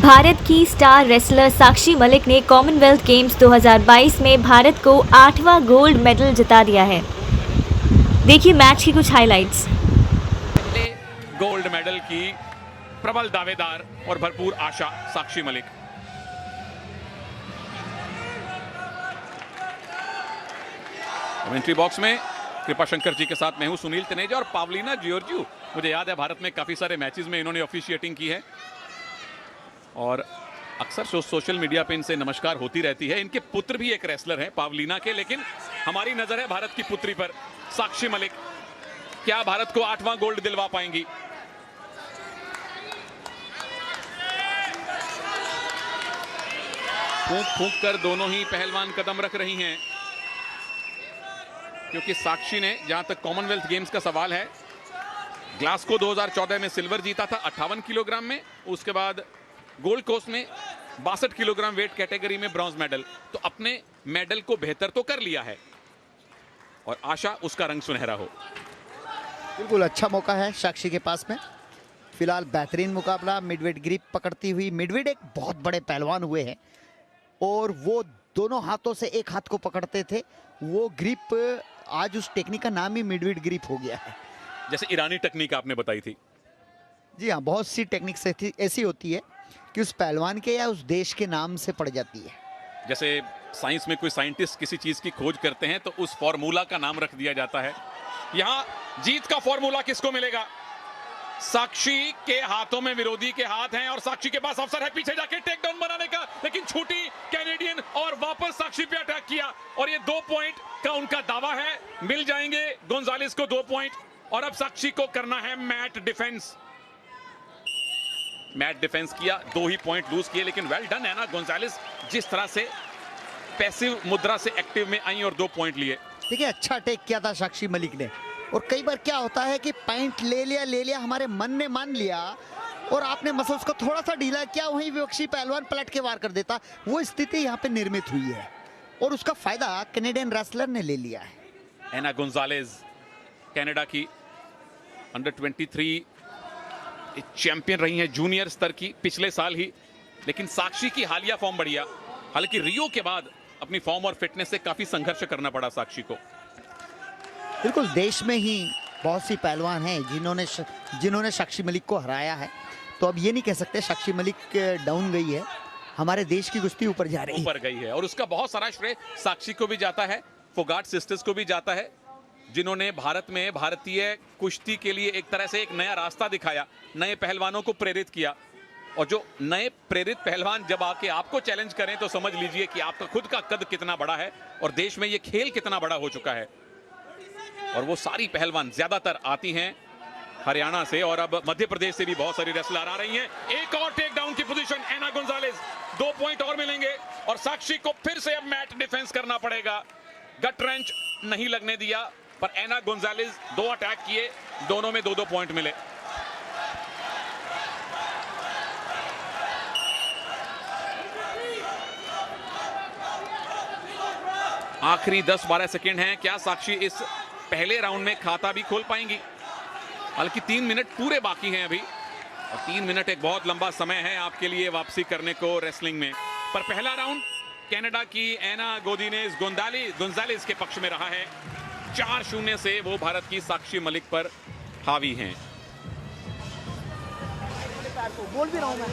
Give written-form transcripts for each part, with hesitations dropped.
भारत की star wrestler Sakshi Malik ने Commonwealth games 2022 में भारत को 8वां गोल्ड मेडल जिता दिया है। देखिए मैच की कुछ हाइलाइट्स। पहले गोल्ड मेडल की प्रबल दावेदार और भरपूर आशा साक्षी मलिक। कमेंट्री बॉक्स में कृपा शंकर जी के साथ मैं हूं सुनील तनेजा और पावलीना जियोर्जियो। मुझे याद है भारत में काफी सारे मैचेस में इन्होंने ऑफिशिएटिंग की है और अक्सर सोशल मीडिया पे इनसे नमस्कार होती रहती है। इनके पुत्र भी एक रेसलर हैं पावलीना के, लेकिन हमारी नजर है भारत की पुत्री पर, साक्षी मलिक। क्या भारत को 8वां गोल्ड दिलवा पाएंगी? फूंक फूंक कर दोनों ही पहलवान कदम रख रही हैं, क्योंकि साक्षी ने, जहां तक कॉमनवेल्थ गेम्स का सवाल है, ग्लासगो 2014 में सिल्वर जीता था 58 किलोग्राम में। उसके बाद गोल्ड कोस्ट में 62 किलोग्राम वेट कैटेगरी में ब्रॉन्ज मेडल। तो अपने मेडल को बेहतर तो कर लिया है और आशा उसका रंग सुनहरा हो। बिल्कुल अच्छा मौका है साक्षी के पास में। फिलहाल बेहतरीन मुकाबला, मिडवेट ग्रिप पकड़ती हुई। मिडवेट एक बहुत बड़े पहलवान हुए हैं और वो दोनों हाथों से एक हाथ को पकड़ते थे। वो ग्रिप, आज उस टेक्निक का नाम ही मिडवेट ग्रिप हो गया है। जैसे ईरानी टेक्निक आपने बताई थी। जी हाँ, बहुत सी टेक्निक्स ऐसी होती है कि उस पहलवान के या उस देश के नाम से पड़ जाती है। जैसे साइंस में कोई साइंटिस्ट किसी चीज की खोज करते हैं तो उस फॉर्मूला का नाम रख दिया जाता है। यहां जीत का फॉर्मूला किसको मिलेगा? साक्षी के हाथों में विरोधी के हाथ हैं और साक्षी के पास अवसर है पीछे जाके टेक डाउन बनाने का, लेकिन छूटी कैनेडियन और वापस साक्षी पे अटैक किया और ये 2 पॉइंट का उनका दावा है। मिल जाएंगे गोंजालेस को 2 पॉइंट और अब साक्षी को करना है मैट डिफेंस। मैट डिफेंस किया, 2 ही पॉइंट लूज किए, लेकिन वेल डन है ना गोंजालेस, जिस तरह से पैसिव मुद्रा से एक्टिव में आई और 2 पॉइंट लिए। देखिए अच्छा अटैक किया था साक्षी मलिक ने। और कई बार क्या होता है कि पॉइंट ले लिया, हमारे मन ने मान लिया और आपने मसल्स को थोड़ा सा ढीला किया, वहीं विपक्षी पहलवान पलट के वार कर देता। वो स्थिति यहाँ पे निर्मित हुई है और उसका फायदा कैनेडियन रेसलर ने ले लिया है। एना गोंजालेस कनाडा की अंडर 23 चैंपियन रही हैं, जूनियर स्तर की, पिछले साल ही। लेकिन साक्षी की हालिया फॉर्म बढ़िया, हालांकि रियो के बाद अपनी फॉर्म और फिटनेस से काफी संघर्ष करना पड़ा साक्षी को। बिल्कुल, देश में ही बहुत सी पहलवान हैं जिन्होंने साक्षी मलिक को हराया है। तो अब ये नहीं कह सकते साक्षी मलिक डाउन गई है, हमारे देश की कुश्ती ऊपर जा रही है, ऊपर गई है। और उसका बहुत सारा श्रेय साक्षी को भी जाता है, फोगाट सिस्टर्स को भी जाता है, जिन्होंने भारत में भारतीय कुश्ती के लिए एक तरह से एक नया रास्ता दिखाया, नए पहलवानों को प्रेरित किया। और जो नए प्रेरित पहलवान जब आके आपको चैलेंज करें तो समझ लीजिए कि आपका खुद का कद कितना बड़ा है और देश में ये खेल कितना बड़ा हो चुका है। और वो सारी पहलवान ज्यादातर आती हैं हरियाणा से और अब मध्य प्रदेश से भी बहुत सारी रेसलर आ रही हैं। एक और टेक डाउन की पोजीशन एना गोंजालेस, 2 पॉइंट और मिलेंगे और साक्षी को फिर से अब मैट डिफेंस करना पड़ेगा। गट रेंच नहीं लगने दिया, पर एना गोंजालेस 2 अटैक किए, दोनों में 2-2 पॉइंट मिले। आखिरी 10-12 सेकंड हैं। क्या साक्षी इस पहले राउंड में खाता भी खोल पाएंगी? हालांकि 3 मिनट पूरे बाकी हैं अभी और 3 मिनट एक बहुत लंबा समय है आपके लिए वापसी करने को रेसलिंग में। पर पहला राउंड कनाडा की एना गोंजालेस के पक्ष में रहा है। 4-0 से वो भारत की साक्षी मलिक पर हावी हैं। बोल भी रहा हूं मैं।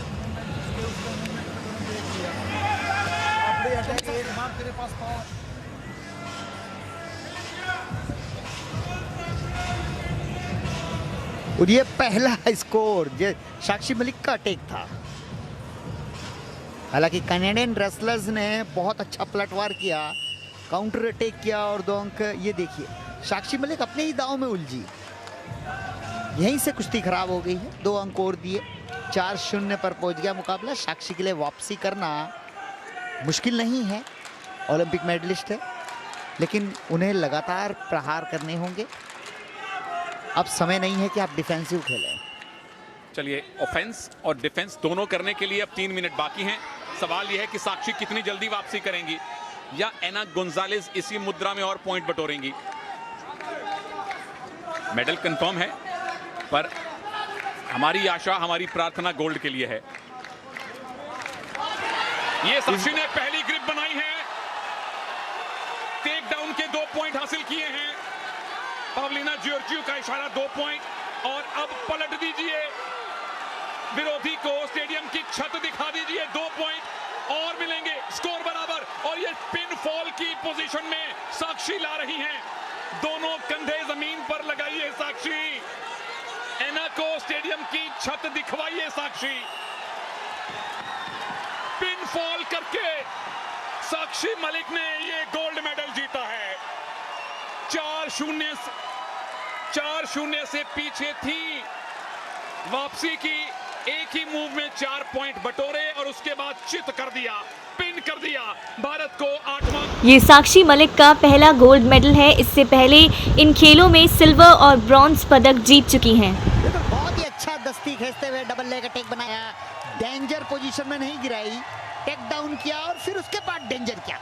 और ये पहला स्कोर साक्षी मलिक का अटैक था। हालांकि कनाडियन रेसलर्स ने बहुत अच्छा पलटवार किया, काउंटर अटैक किया और 2 अंक। ये देखिए साक्षी मलिक अपने ही दांव में उलझी, यहीं से कुश्ती खराब हो गई है। 2 अंक और दिए, 4-0 पर पहुंच गया मुकाबला। साक्षी के लिए वापसी करना मुश्किल नहीं है, ओलंपिक मेडलिस्ट है, लेकिन उन्हें लगातार प्रहार करने होंगे। अब समय नहीं है कि आप डिफेंसिव खेलें। चलिए, ऑफेंस और डिफेंस दोनों करने के लिए अब 3 मिनट बाकी हैं। सवाल यह है कि साक्षी कितनी जल्दी वापसी करेंगी या एना गोंजालेस इसी मुद्रा में और पॉइंट बटोरेंगी। मेडल कंफर्म है, पर हमारी आशा, हमारी प्रार्थना गोल्ड के लिए है। ये साक्षी ने पहली ग्रिप बनाई है, टेक डाउन के 2 पॉइंट हासिल किए हैं। पवलिना जॉर्जियो का इशारा 2 पॉइंट। और अब पलट दीजिए, विरोधी को स्टेडियम की छत दिखा दीजिए, 2 पॉइंट और मिलेंगे, स्कोर बराबर। और ये पिन फॉल की पोजीशन में साक्षी ला रही हैं, दोनों कंधे जमीन पर लगाइए साक्षी, एना को स्टेडियम की छत दिखवाइए साक्षी। पिन फॉल करके साक्षी मलिक ने ये गोल्ड मेडल जीता है। 4-0 से पीछे थी, वापसी की, एक ही मूव में 4 पॉइंट बटोरे और उसके बाद चित कर दिया, पिन कर दिया, भारत को 8वां। ये साक्षी मलिक का पहला गोल्ड मेडल है। इससे पहले इन खेलों में सिल्वर और ब्रॉन्ज पदक जीत चुकी हैं। बहुत ही अच्छा दस्ती खींचते हुए डबल लेग अटैक बनाया, डेंजर पोजीशन में नहीं गिराई, टेक डाउन किया और फिर उसके बाद डेंजर किया।